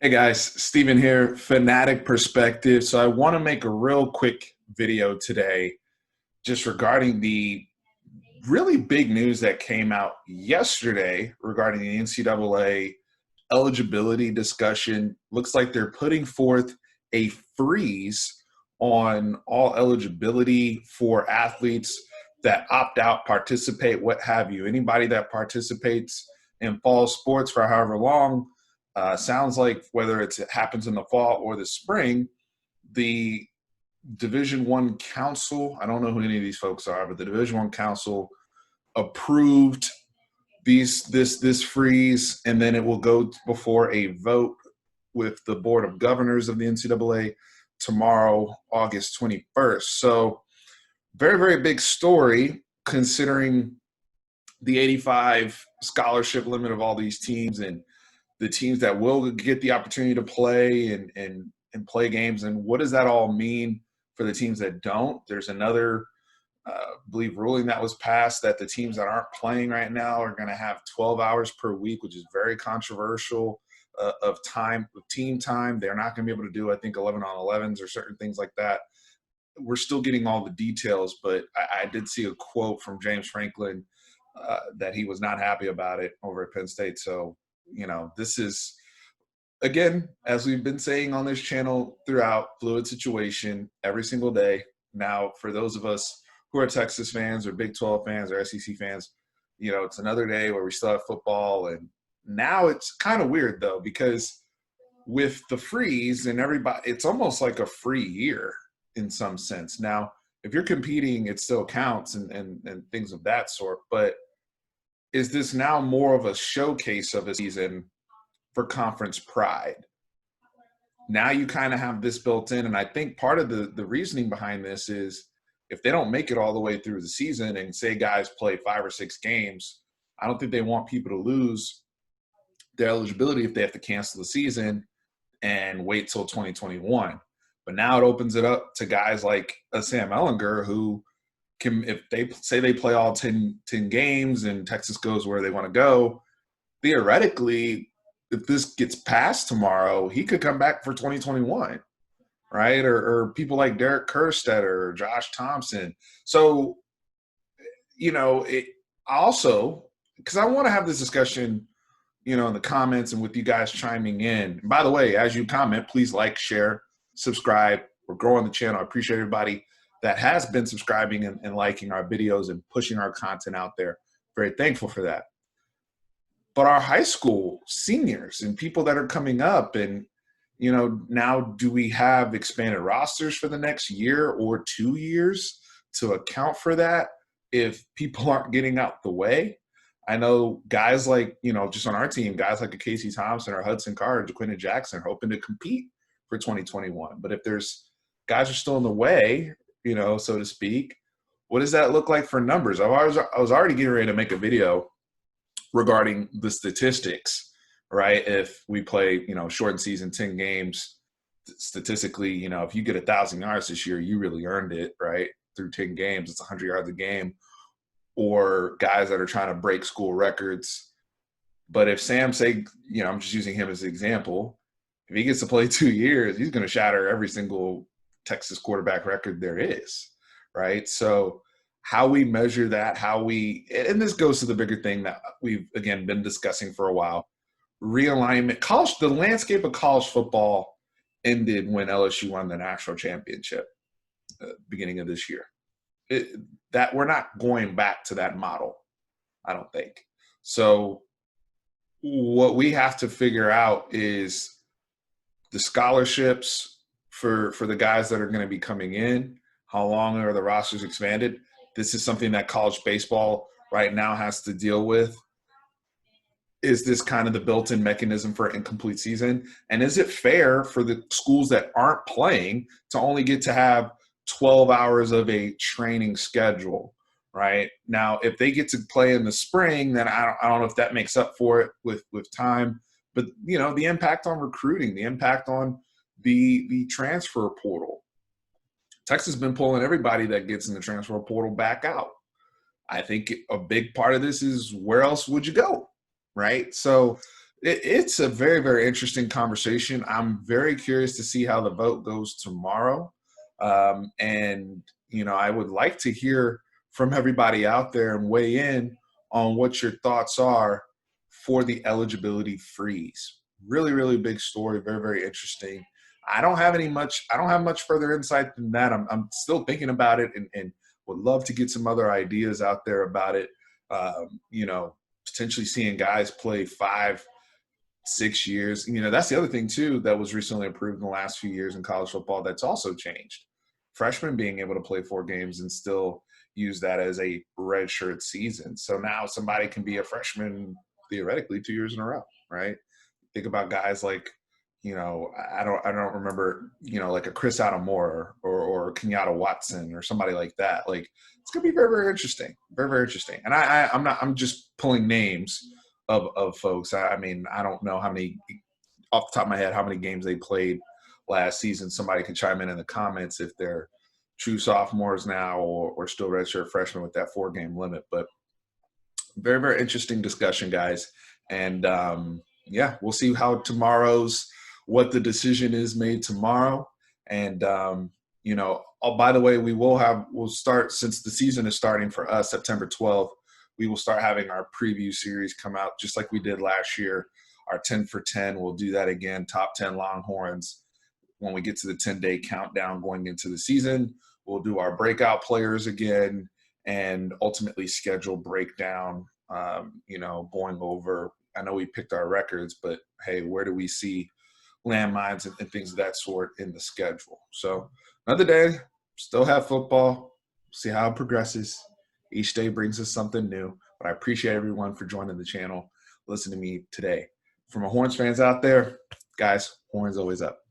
Hey guys, Steven here, Fanatic Perspective. So I want to make a real quick video today just regarding the really big news that came out yesterday regarding the NCAA eligibility discussion. Looks like they're putting forth a freeze on all eligibility for athletes that opt out, participate, what have you. Anybody that participates in fall sports for however long, sounds like whether it happens in the fall or the spring, the Division One Council, I don't know who any of these folks are, but the Division One Council approved this freeze, and then it will go before a vote with the Board of Governors of the NCAA tomorrow, August 21st. So very, very big story considering the 85 scholarship limit of all these teams and the teams that will get the opportunity to play and play games. And what does that all mean for the teams that don't? There's another believe ruling that was passed that the teams that aren't playing right now are going to have 12 hours per week, which is very controversial of time, of team time. They're not going to be able to do, I think, 11 on 11s or certain things like that. We're still getting all the details, but I did see a quote from James Franklin that he was not happy about it over at Penn State. So, this is, again, as we've been saying on this channel throughout, fluid situation every single day. Now, for those of us who are Texas fans or Big 12 fans or SEC fans, it's another day where we still have football. And now it's kind of weird, though, because with the freeze and everybody, it's almost like a free year in some sense. Now, if you're competing, it still counts and things of that sort. But is this now more of a showcase of a season for conference pride? Now you kind of have this built in. And I think part of the reasoning behind this is if they don't make it all the way through the season and say guys play 5 or 6 games, I don't think they want people to lose their eligibility if they have to cancel the season and wait till 2021. But now it opens it up to guys like a Sam Ehlinger who can, if they say they play all 10 games and Texas goes where they want to go, theoretically, if this gets passed tomorrow, he could come back for 2021, right? Or people like Derek Kerstetter or Josh Thompson. So, it also, because I want to have this discussion, in the comments and with you guys chiming in. By the way, as you comment, please like, share, subscribe. We're growing the channel. I appreciate everybody that has been subscribing and liking our videos and pushing our content out there. Very thankful for that. But our high school seniors and people that are coming up and, now do we have expanded rosters for the next year or 2 years to account for that if people aren't getting out the way? I know guys like, just on our team, guys like a Casey Thompson or Hudson Card, Jaquinta Jackson are hoping to compete for 2021. But if there's guys are still in the way, so to speak, what does that look like for numbers? I was already getting ready to make a video regarding the statistics, right? If we play, shortened season, 10 games, statistically, if you get 1,000 yards this year, you really earned it, right? Through 10 games, it's 100 yards a game. Or guys that are trying to break school records. But if Sam, say, I'm just using him as an example, if he gets to play 2 years, he's going to shatter every single Texas quarterback record there is, right? So how we measure that, and this goes to the bigger thing that we've, again, been discussing for a while, realignment. The landscape of college football ended when LSU won the national championship beginning of this year. That we're not going back to that model, I don't think. So what we have to figure out is the scholarships for the guys that are going to be coming in. How long are the rosters expanded? This is something that college baseball right now has to deal with. Is this kind of the built-in mechanism for an incomplete season? And is it fair for the schools that aren't playing to only get to have 12 hours of a training schedule, right? Now, if they get to play in the spring, then I don't know if that makes up for it with time. But, the impact on recruiting, the impact on the transfer portal. Texas has been pulling everybody that gets in the transfer portal back out. I think a big part of this is where else would you go, right? So It's a very, very interesting conversation. I'm very curious to see how the vote goes tomorrow. And, I would like to hear from everybody out there and weigh in on what your thoughts are for the eligibility freeze. Really, really big story. Very, very interesting. I don't have much further insight than that. I'm still thinking about it and would love to get some other ideas out there about it. Potentially seeing guys play 5, 6 years. That's the other thing too that was recently improved in the last few years in college football. That's also changed. Freshmen being able to play 4 games and still use that as a redshirt season. So now somebody can be a freshman theoretically 2 years in a row, right? Think about guys like, I don't remember, like a Chris Moore or Kenyatta Watson or somebody like that. Like it's gonna be very, very interesting, very, very interesting. And I'm just pulling names of folks. I mean, I don't know how many off the top of my head how many games they played last season. Somebody can chime in the comments if they're true sophomores now or still redshirt freshmen with that 4 game limit. But very, very interesting discussion, guys. And yeah, we'll see how what the decision is made tomorrow. And oh, by the way, we'll start, since the season is starting for us September 12th. We will start having our preview series come out just like we did last year. Our 10 for 10, we'll do that again. Top 10 Longhorns. When we get to the 10-day countdown going into the season, we'll do our breakout players again and ultimately schedule breakdown, going over. I know we picked our records, but hey, where do we see landmines and things of that sort in the schedule? So another day, still have football, see how it progresses. Each day brings us something new, but I appreciate everyone for joining the channel, listening to me today. For my Horns fans out there, guys, Horns always up.